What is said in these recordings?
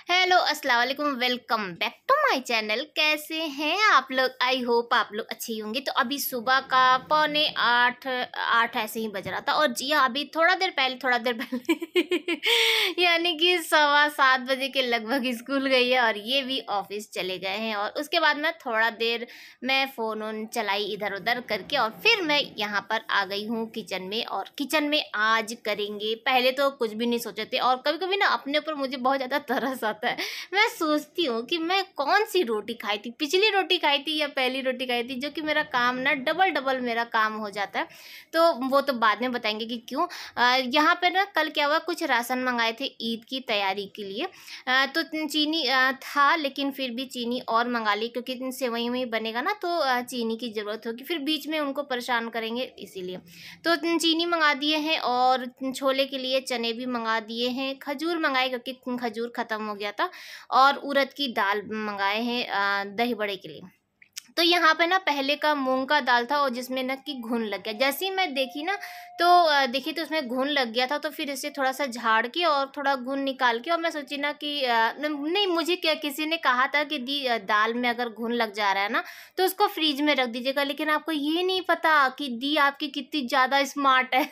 Hello अस्सलाम वालेकुम, welcome back to my channel. कैसे हैं आप लोग? आई होप आप लोग अच्छे ही होंगे। तो अभी सुबह का 7:45 ऐसे ही बज रहा था और जी हाँ, अभी थोड़ा देर पहले यानी कि 7:15 बजे के लगभग स्कूल गई है और ये भी ऑफिस चले गए हैं। और उसके बाद मैं थोड़ा देर मैं फ़ोन वोन चलाई इधर उधर करके और फिर मैं यहाँ पर आ गई हूँ किचन में। और किचन में आज करेंगे, पहले तो कुछ भी नहीं सोचे थे और कभी कभी ना अपने ऊपर मुझे बहुत ज़्यादा तरस आता है। मैं सोचती हूँ कि मैं कौन सी रोटी खाई थी, पिछली रोटी खाई थी या पहली रोटी खाई थी, जो कि मेरा काम ना डबल डबल मेरा काम हो जाता है। तो वो तो बाद में बताएंगे कि क्यों। यहाँ पर ना कल क्या हुआ, कुछ राशन मंगाए थे ईद की तैयारी के लिए। तो चीनी था, लेकिन फिर भी चीनी और मंगा ली क्योंकि सेवई में बनेगा ना, तो चीनी की ज़रूरत होगी, फिर बीच में उनको परेशान करेंगे इसीलिए। तो चीनी मंगा दिए हैं और छोले के लिए चने भी मंगा दिए हैं, खजूर मंगाए क्योंकि खजूर ख़त्म हो गया था, और उड़द की दाल मंगाए हैं दही बड़े के लिए। तो यहाँ पे ना पहले का मूंग का दाल था और जिसमें ना कि घुन लग गया। जैसे ही मैं देखी ना तो देखी तो उसमें घुन लग गया था, तो फिर इसे थोड़ा सा झाड़ के और थोड़ा घुन निकाल के, और मैं सोची ना कि नहीं, मुझे क्या किसी ने कहा था कि दी दाल में अगर घुन लग जा रहा है ना तो उसको फ्रिज में रख दीजिएगा, लेकिन आपको ये नहीं पता कि दी आपकी कितनी ज़्यादा स्मार्ट है।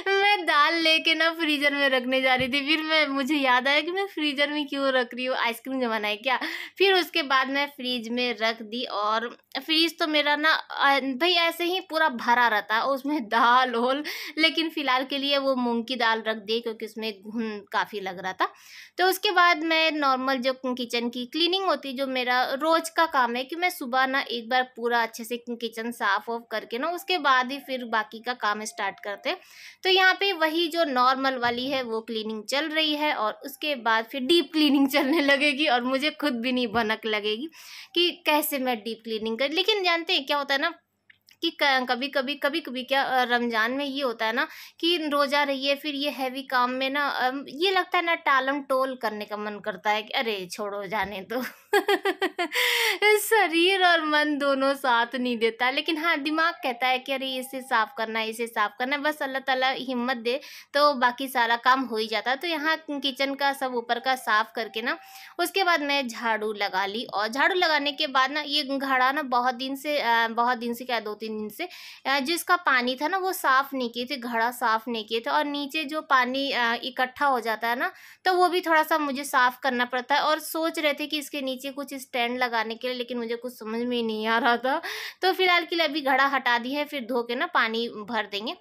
मैं दाल लेके ना फ्रीजर में रखने जा रही थी, फिर मुझे याद आया कि मैं फ्रीजर में क्यों रख रही हूँ, आइसक्रीम जमाना है क्या। फिर उसके बाद मैं फ्रीज में रख दी और फ्रीज तो मेरा ना भाई ऐसे ही पूरा भरा रहता है उसमें दाल होल, लेकिन फिलहाल के लिए वो मूंग की दाल रख दी क्योंकि उसमें घुन काफ़ी लग रहा था। तो उसके बाद मैं नॉर्मल जो किचन की क्लीनिंग होती, जो मेरा रोज़ का काम है, कि मैं सुबह ना एक बार पूरा अच्छे से किचन साफ ऑफ करके ना उसके बाद ही फिर बाकी का काम स्टार्ट करते। तो यहाँ पे वही जो नॉर्मल वाली है वो क्लीनिंग चल रही है और उसके बाद फिर डीप क्लीनिंग चलने लगेगी और मुझे खुद भी नहीं भनक लगेगी कि कैसे मैं डीप क्लीनिंग कर। लेकिन जानते हैं क्या होता है ना कि कभी कभी क्या रमजान में ये होता है ना कि रोजा रहिए, फिर ये हैवी काम में ना ये लगता है ना टालम टोल करने का मन करता है कि अरे छोड़ो जाने दो। शरीर और मन दोनों साथ नहीं देता, लेकिन हाँ दिमाग कहता है कि अरे इसे साफ करना है, इसे साफ करना है, बस अल्लाह ताला हिम्मत दे तो बाकी सारा काम हो ही जाता है। तो यहाँ किचन का सब ऊपर का साफ करके ना उसके बाद मैं झाड़ू लगा ली, और झाड़ू लगाने के बाद ना ये घड़ा ना बहुत दिन से क्या 2-3 दिन से जिसका पानी था ना वो साफ़ नहीं किए थे, घड़ा साफ़ नहीं किए थे, और नीचे जो पानी इकट्ठा हो जाता है ना तो वो भी थोड़ा सा मुझे साफ़ करना पड़ता है। और सोच रहे थे कि इसके नीचे कुछ स्टैंड लगाने के लिए, लेकिन मुझे कुछ समझ में ही नहीं आ रहा था। तो फिलहाल के लिए अभी घड़ा हटा दी है, फिर धो के ना पानी भर देंगे।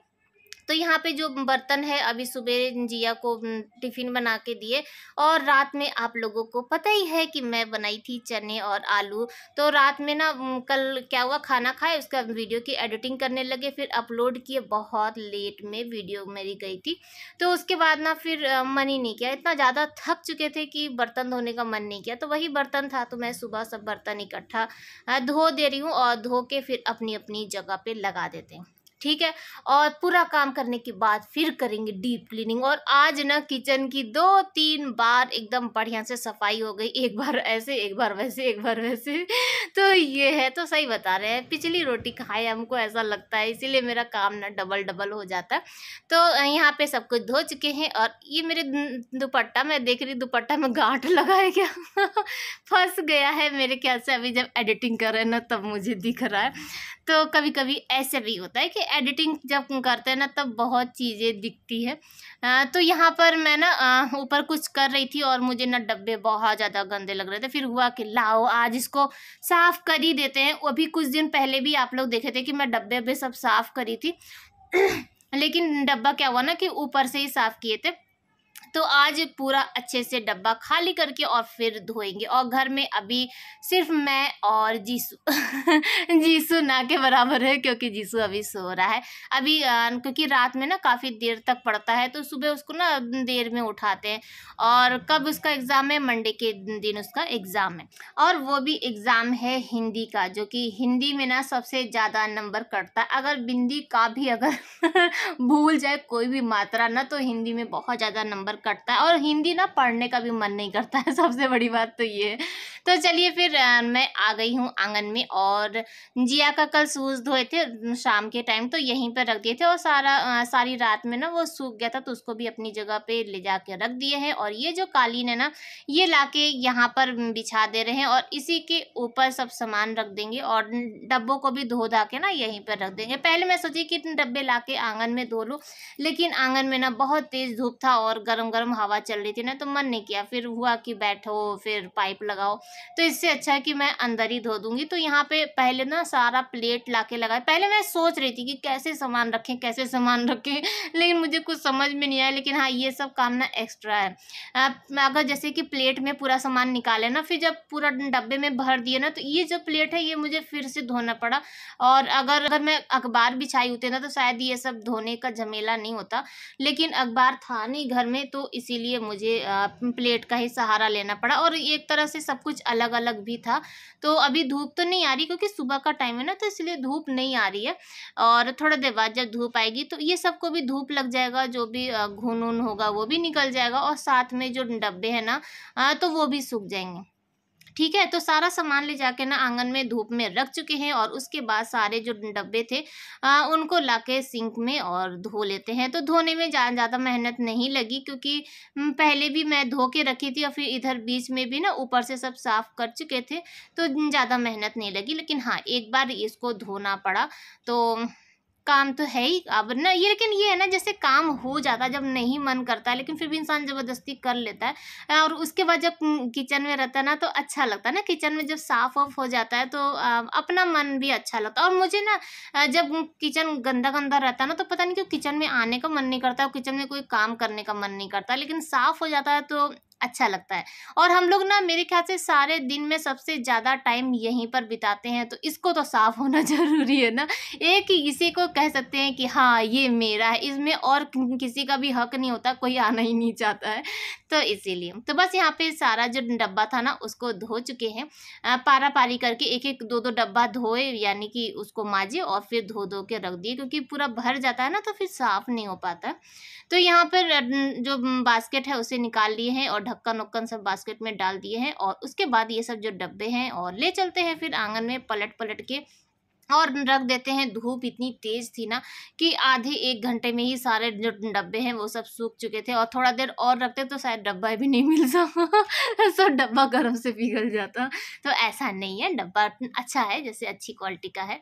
तो यहाँ पे जो बर्तन है, अभी सुबह जिया को टिफ़िन बना के दिए, और रात में आप लोगों को पता ही है कि मैं बनाई थी चने और आलू। तो रात में ना कल क्या हुआ, खाना खाए उसका वीडियो की एडिटिंग करने लगे, फिर अपलोड किए, बहुत लेट में वीडियो मेरी गई थी। तो उसके बाद ना फिर मन ही नहीं किया, इतना ज़्यादा थक चुके थे कि बर्तन धोने का मन नहीं किया। तो वही बर्तन था, तो मैं सुबह सब बर्तन इकट्ठा धो दे रही हूँ और धो के फिर अपनी अपनी जगह पे लगा देते हैं, ठीक है। और पूरा काम करने के बाद फिर करेंगे डीप क्लीनिंग। और आज ना किचन की 2-3 बार एकदम बढ़िया से सफाई हो गई, एक बार ऐसे, एक बार वैसे, एक बार वैसे। तो ये है, तो सही बता रहे हैं, पिछली रोटी खाए हमको ऐसा लगता है, इसीलिए मेरा काम ना डबल डबल हो जाता है। तो यहाँ पे सब कुछ धो चुके हैं, और ये मेरे दुपट्टा, मैं देख रही दुपट्टा में गांठ लगा है क्या। फंस गया है मेरे ख्याल से, अभी जब एडिटिंग कर रहे हैं ना तब मुझे दिख रहा है। तो कभी कभी ऐसे भी होता है कि एडिटिंग जब करते हैं ना तब बहुत चीज़ें दिखती है। तो यहाँ पर मैं ना ऊपर कुछ कर रही थी और मुझे ना डब्बे बहुत ज़्यादा गंदे लग रहे थे, फिर हुआ कि लाओ आज इसको साफ़ कर ही देते हैं। अभी कुछ दिन पहले भी आप लोग देखे थे कि मैं डब्बे सब साफ़ करी थी। लेकिन डब्बा क्या हुआ ना कि ऊपर से ही साफ़ किए थे। तो आज पूरा अच्छे से डब्बा खाली करके और फिर धोएंगे। और घर में अभी सिर्फ मैं और जीसू। जीसू ना के बराबर है क्योंकि जीसू अभी सो रहा है। अभी क्योंकि रात में ना काफ़ी देर तक पढ़ता है, तो सुबह उसको ना देर में उठाते हैं। और कब उसका एग्ज़ाम है, मंडे के दिन उसका एग्ज़ाम है, और वो भी एग्ज़ाम है हिंदी का, जो कि हिंदी में ना सबसे ज़्यादा नंबर कटता है। अगर बिंदी का भी अगर भूल जाए कोई भी मात्रा ना, तो हिंदी में बहुत ज़्यादा नंबर कटता है और हिंदी ना पढ़ने का भी मन नहीं करता है। सबसे बड़ी बात तो ये है। तो चलिए फिर मैं आ गई हूँ आंगन में और जिया का कल शूज़ धोए थे शाम के टाइम, तो यहीं पर रख दिए थे और सारी रात में ना वो सूख गया था, तो उसको भी अपनी जगह पे ले जाके रख दिए हैं। और ये जो कालीन है ना, ये लाके यहाँ पर बिछा दे रहे हैं और इसी के ऊपर सब सामान रख देंगे और डब्बों को भी धो धा के ना यहीं पर रख देंगे। पहले मैं सोची कि डब्बे लाके आंगन में धो लूँ, लेकिन आंगन में ना बहुत तेज़ धूप था और गरम गरम हवा चल रही थी ना, तो मन नहीं किया। फिर हुआ कि बैठो फिर पाइप लगाओ, तो इससे अच्छा है कि मैं अंदर ही धो दूंगी। तो यहाँ पे पहले ना सारा प्लेट लाके लगाए। पहले मैं सोच रही थी कि कैसे सामान रखें, लेकिन मुझे कुछ समझ में नहीं आया। लेकिन हाँ, ये सब काम ना एक्स्ट्रा है। अगर जैसे कि प्लेट में पूरा सामान निकाले ना, फिर जब पूरा डब्बे में भर दिए ना, तो ये जो प्लेट है ये मुझे फिर से धोना पड़ा। और अगर मैं अखबार बिछाई होती ना, तो शायद ये सब धोने का झमेला नहीं होता, लेकिन अखबार था नहीं घर में, तो इसीलिए मुझे प्लेट का ही सहारा लेना पड़ा। और एक तरह से सब कुछ अलग अलग भी था। तो अभी धूप तो नहीं आ रही क्योंकि सुबह का टाइम है ना, तो इसलिए धूप नहीं आ रही है। और थोड़ा देर बाद जब धूप आएगी तो ये सबको भी धूप लग जाएगा, जो भी घुन ऊन होगा वो भी निकल जाएगा और साथ में जो डब्बे हैं ना तो वो भी सूख जाएंगे। ठीक है, तो सारा सामान ले जाके ना आंगन में धूप में रख चुके हैं और उसके बाद सारे जो डब्बे थे उनको लाके सिंक में और धो लेते हैं। तो धोने में ज़्यादा मेहनत नहीं लगी क्योंकि पहले भी मैं धो के रखी थी और फिर इधर बीच में भी ना ऊपर से सब साफ कर चुके थे, तो ज़्यादा मेहनत नहीं लगी। लेकिन हाँ, एक बार इसको धोना पड़ा, तो काम तो है ही अब ना ये। लेकिन ये है ना, जैसे काम हो जाता है जब नहीं मन करता है, लेकिन फिर भी इंसान ज़बरदस्ती कर लेता है। और उसके बाद जब किचन में रहता है ना, तो अच्छा लगता है ना। किचन में जब साफ ऑफ हो जाता है तो अपना मन भी अच्छा लगता है। और मुझे ना जब किचन गंदा गंदा रहता है ना, तो पता नहीं क्यों किचन में आने का मन नहीं करता और किचन में कोई काम करने का मन नहीं करता। लेकिन साफ हो जाता है तो अच्छा लगता है। और हम लोग ना मेरे ख्याल से सारे दिन में सबसे ज़्यादा टाइम यहीं पर बिताते हैं, तो इसको तो साफ होना ज़रूरी है ना। एक ही इसी को कह सकते हैं कि हाँ ये मेरा है, इसमें और किसी का भी हक नहीं होता, कोई आना ही नहीं चाहता है। तो इसीलिए तो बस यहाँ पे सारा जो डब्बा था ना उसको धो चुके हैं। पारा पारी करके एक एक दो दो डब्बा धोए, यानी कि उसको माजे और फिर धो धो के रख दिए, क्योंकि पूरा भर जाता है ना तो फिर साफ नहीं हो पाता। तो यहाँ पर जो बास्केट है उसे निकाल लिए हैं और ढक्कन उक्कन सब बास्केट में डाल दिए हैं। और उसके बाद ये सब जो डब्बे हैं और ले चलते हैं फिर आंगन में पलट पलट के और रख देते हैं। धूप इतनी तेज़ थी ना कि आधे 1 घंटे में ही सारे जो डब्बे हैं वो सब सूख चुके थे। और थोड़ा देर और रखते तो शायद डब्बा भी नहीं मिलता सब डब्बा गर्म से पिघल जाता। तो ऐसा नहीं है, डब्बा अच्छा है, जैसे अच्छी क्वालिटी का है।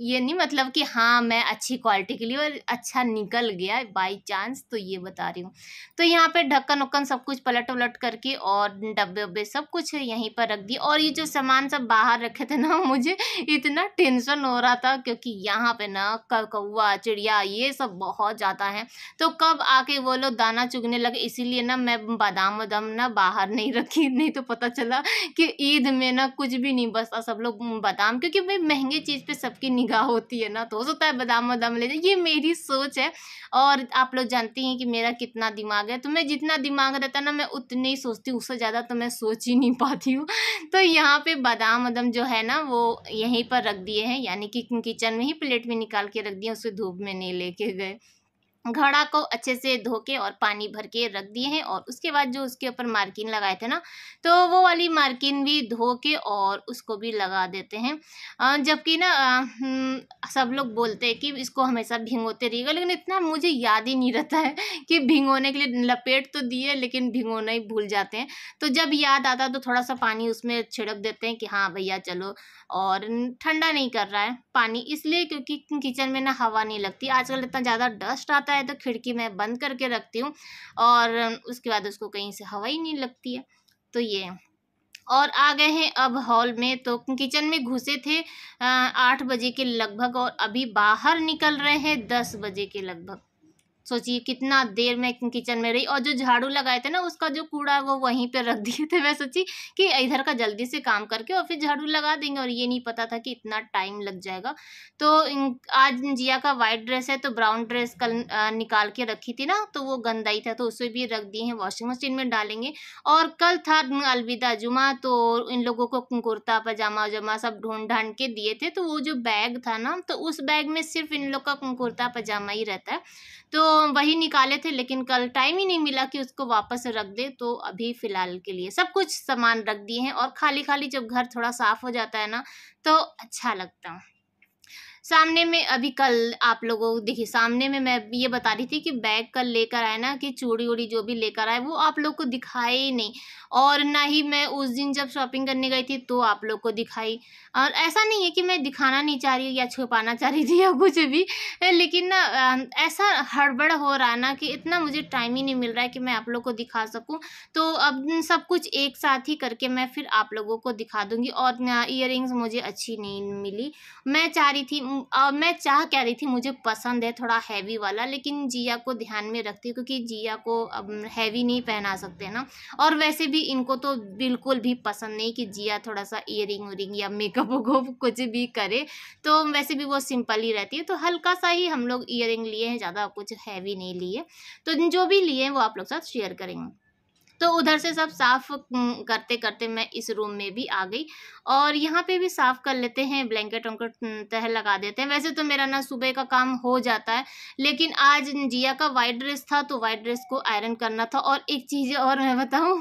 ये नहीं मतलब कि हाँ मैं अच्छी क्वालिटी के लिए और अच्छा निकल गया बाई चांस, तो ये बता रही हूँ। तो यहाँ पे ढक्कन उक्कन सब कुछ पलट उलट करके और डब्बे उब्बे सब कुछ यहीं पर रख दिए। और ये जो सामान सब बाहर रखे थे ना, मुझे इतना टेंशन हो रहा था क्योंकि यहाँ पे ना कौवा चिड़िया ये सब बहुत ज़्यादा हैं। तो कब आके वो लोग दाना चुगने लगे, इसीलिए ना मैं बादाम वादाम ना बाहर नहीं रखी, नहीं तो पता चला कि ईद में ना कुछ भी नहीं बचता, सब लोग बादाम, क्योंकि भाई महंगे चीज़ पे सबकी निगाह होती है ना, तो हो सकता है बादाम वादाम ले जाए। ये मेरी सोच है और आप लोग जानती हैं कि मेरा कितना दिमाग है, तो मैं जितना दिमाग रहता है ना मैं उतने ही सोचती हूँ, उससे ज़्यादा तो मैं सोच ही नहीं पाती हूँ। तो यहाँ पे बादाम वादाम जो है ना वो यहीं पर रख दिए हैं, यानी कि किचन में ही प्लेट में निकाल के रख दिए, उसे धूप में नहीं लेके गए। घड़ा को अच्छे से धो के और पानी भर के रख दिए हैं। और उसके बाद जो उसके ऊपर मार्किन लगाए थे ना, तो वो वाली मार्किन भी धो के और उसको भी लगा देते हैं। जबकि ना सब लोग बोलते हैं कि इसको हमेशा भिगोते रहिएगा, लेकिन इतना मुझे याद ही नहीं रहता है कि भिगोने के लिए लपेट तो दिए लेकिन भिगोना ही भूल जाते हैं। तो जब याद आता तो थोड़ा सा पानी उसमें छिड़क देते हैं कि हाँ भैया चलो। और ठंडा नहीं कर रहा है पानी, इसलिए क्योंकि किचन में ना हवा नहीं लगती। आजकल इतना ज़्यादा डस्ट आता है तो खिड़की मैं बंद करके रखती हूँ और उसके बाद उसको कहीं से हवा ही नहीं लगती है। तो ये और आ गए हैं अब हॉल में। तो किचन में घुसे थे 8 बजे के लगभग और अभी बाहर निकल रहे हैं 10 बजे के लगभग। सोचिए कितना देर मैं किचन में रही। और जो झाड़ू लगाए थे ना उसका जो कूड़ा वो वहीं पे रख दिए थे। मैं सोची कि इधर का जल्दी से काम करके और फिर झाड़ू लगा देंगे, और ये नहीं पता था कि इतना टाइम लग जाएगा। तो आज जिया का वाइट ड्रेस है, तो ब्राउन ड्रेस कल निकाल के रखी थी ना, तो वो गंदा ही था, तो उसे भी रख दिए हैं, वॉशिंग मशीन में डालेंगे। और कल था अलविदा जुमा, तो इन लोगों को कुर्ता पजामा वजामा सब ढूंढ ढांड के दिए थे। तो वो जो बैग था ना, तो उस बैग में सिर्फ इन लोग का कुर्ता पजामा ही रहता है। तो वही निकाले थे, लेकिन कल टाइम ही नहीं मिला कि उसको वापस रख दे। तो अभी फ़िलहाल के लिए सब कुछ सामान रख दिए हैं, और खाली-खाली जब घर थोड़ा साफ़ हो जाता है ना, तो अच्छा लगता है। सामने में अभी कल आप लोगों को देखिए, सामने में मैं ये बता रही थी कि बैग कल लेकर आए ना, कि चूड़ी-वूड़ी जो भी लेकर आए वो आप लोग को दिखाए ही नहीं, और ना ही मैं उस दिन जब शॉपिंग करने गई थी तो आप लोग को दिखाई। और ऐसा नहीं है कि मैं दिखाना नहीं चाह रही हूँ या छुपाना चाह रही थी या कुछ भी, लेकिन ना ऐसा हड़बड़ हो रहा है ना कि इतना मुझे टाइम ही नहीं मिल रहा है कि मैं आप लोग को दिखा सकूँ। तो अब सब कुछ एक साथ ही करके मैं फिर आप लोगों को दिखा दूँगी। और इयररिंग्स मुझे अच्छी नहीं मिली। मैं चाह क्या रही थी, मुझे पसंद है थोड़ा हैवी वाला, लेकिन जिया को ध्यान में रखती हूँ क्योंकि जिया को अब हैवी नहीं पहना सकते ना, और वैसे भी इनको तो बिल्कुल भी पसंद नहीं कि जिया थोड़ा सा इयरिंग उयरिंग या मेकअप वुकअप कुछ भी करे। तो वैसे भी वो सिंपल ही रहती है, तो हल्का सा ही हम लोग इयरिंग लिए हैं, ज़्यादा कुछ हैवी नहीं लिए। तो जो भी लिए हैं वो आप लोग साथ शेयर करेंगे। तो उधर से सब साफ करते-करते मैं इस रूम में भी आ गई, और यहाँ पे भी साफ कर लेते हैं, ब्लैंकेट वैंकेट तह लगा देते हैं। वैसे तो मेरा ना सुबह का काम हो जाता है, लेकिन आज जिया का वाइट ड्रेस था तो वाइट ड्रेस को आयरन करना था। और एक चीज़ और मैं बताऊँ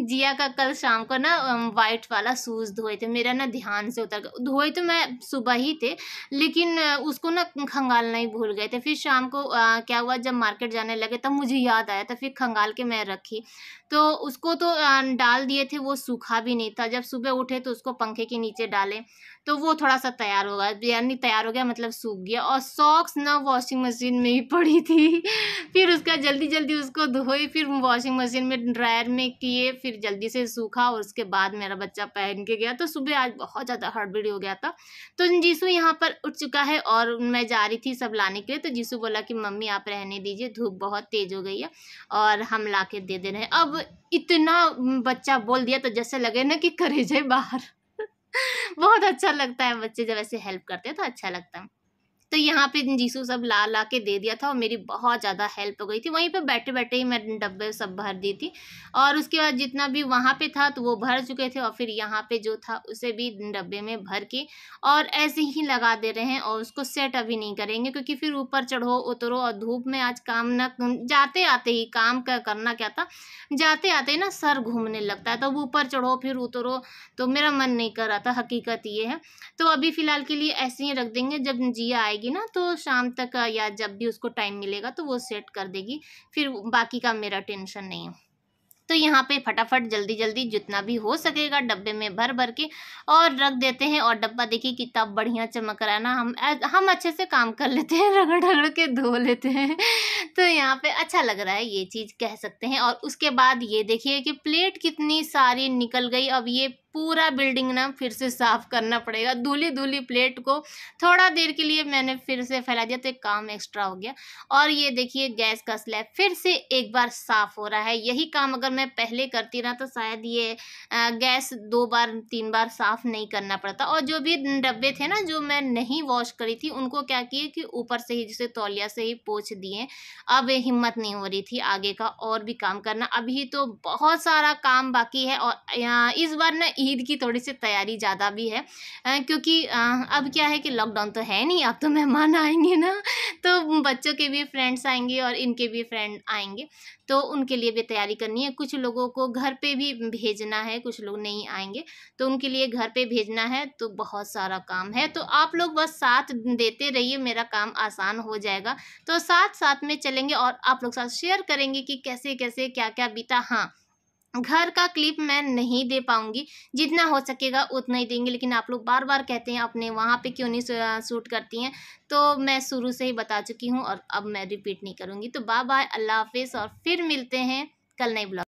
जिया का कल शाम को ना वाइट वाला शूज़ धोए थे, मेरा ना ध्यान से उतर गया। धोए तो मैं सुबह ही थे, लेकिन उसको ना खंगालना ही भूल गए थे। फिर शाम को क्या हुआ, जब मार्केट जाने लगे तब मुझे याद आया, तो फिर खंगाल के मैं रखी। तो उसको तो डाल दिए थे, वो सूखा भी नहीं था। जब सुबह उठे तो उसको पंखे के नीचे डाले, तो वो थोड़ा-सा तैयार होगा, यानी तैयार हो गया मतलब सूख गया। और सॉक्स ना वॉशिंग मशीन में ही पड़ी थी। फिर उसका जल्दी-जल्दी उसको धोए, फिर वॉशिंग मशीन में ड्रायर में किए, फिर जल्दी से सूखा, और उसके बाद मेरा बच्चा पहन के गया। तो सुबह आज बहुत ज़्यादा हड़बड़ी हो गया था। तो जीसू यहाँ पर उठ चुका है और मैं जा रही थी सब लाने के लिए, तो जीसू बोला कि मम्मी आप रहने दीजिए, धूप बहुत तेज़ हो गई है और हम ला के दे रहे हैं। अब इतना बच्चा बोल दिया तो जैसे लगे ना कि कलेजे बाहर। बहुत अच्छा लगता है, बच्चे जब ऐसे हेल्प करते हैं तो अच्छा लगता है। तो यहाँ पे जीसू सब ला के दे दिया था, और मेरी बहुत ज़्यादा हेल्प हो गई थी। वहीं पे बैठे-बैठे ही मैं डब्बे सब भर दी थी, और उसके बाद जितना भी वहाँ पे था तो वो भर चुके थे, और फिर यहाँ पे जो था उसे भी डब्बे में भर के और ऐसे ही लगा दे रहे हैं। और उसको सेट अभी नहीं करेंगे क्योंकि फिर ऊपर चढ़ो उतरो, और धूप में आज काम ना जाते-आते ही काम करना क्या था, जाते-आते ही ना सर घूमने लगता है, तो ऊपर चढ़ो फिर उतरो, तो मेरा मन नहीं कर रहा था, हकीकत ये है। तो अभी फ़िलहाल के लिए ऐसे ही रख देंगे, जब जिया आएगी ना तो शाम तक या जब भी उसको टाइम मिलेगा तो वो सेट कर देगी, फिर बाकी का मेरा टेंशन नहीं है। तो यहाँ पे फटाफट जल्दी-जल्दी जितना भी हो सकेगा डब्बे में भर-भर के और रख देते हैं। और डब्बा देखिए कितना बढ़िया चमक रहा है ना, हम अच्छे से काम कर लेते हैं, रगड़-रगड़ के धो लेते हैं। तो यहाँ पे अच्छा लग रहा है, ये चीज़ कह सकते हैं। और उसके बाद ये देखिए कि प्लेट कितनी सारी निकल गई। अब ये पूरा बिल्डिंग ना फिर से साफ़ करना पड़ेगा। धुली-धुली प्लेट को थोड़ा देर के लिए मैंने फिर से फैला दिया, तो एक काम एक्स्ट्रा हो गया। और ये देखिए गैस का स्लैब फिर से एक बार साफ़ हो रहा है। यही काम अगर मैं पहले करती ना तो शायद ये गैस 2 बार 3 बार साफ़ नहीं करना पड़ता। और जो भी डब्बे थे ना जो मैं नहीं वॉश करी थी, उनको क्या किए कि ऊपर से ही जैसे तौलिया से ही पोंछ दिए। अब हिम्मत नहीं हो रही थी आगे का और भी काम करना। अभी तो बहुत सारा काम बाकी है। और इस बार ना ईद की थोड़ी-सी तैयारी ज़्यादा भी है, क्योंकि अब क्या है कि लॉकडाउन तो है नहीं, अब तो मेहमान आएँगे ना, तो बच्चों के भी फ्रेंड्स आएँगे और इनके भी फ्रेंड आएँगे, तो उनके लिए भी तैयारी करनी है। कुछ लोगों को घर पे भी भेजना है, कुछ लोग नहीं आएँगे, तो उनके लिए घर पे भेजना है, तो बहुत सारा काम है। तो आप लोग बस साथ देते रहिए, मेरा काम आसान हो जाएगा। तो साथ-साथ में चलेंगे और आप लोग साथ शेयर करेंगे कि कैसे-कैसे, क्या-क्या बीता। हाँ, घर का क्लिप मैं नहीं दे पाऊँगी, जितना हो सकेगा उतना ही देंगे, लेकिन आप लोग बार-बार कहते हैं अपने वहाँ पे क्यों नहीं शूट करती हैं, तो मैं शुरू से ही बता चुकी हूँ और अब मैं रिपीट नहीं करूँगी। तो बाय-बाय, अल्लाह हाफ़िज़, और फिर मिलते हैं कल नए ब्लॉग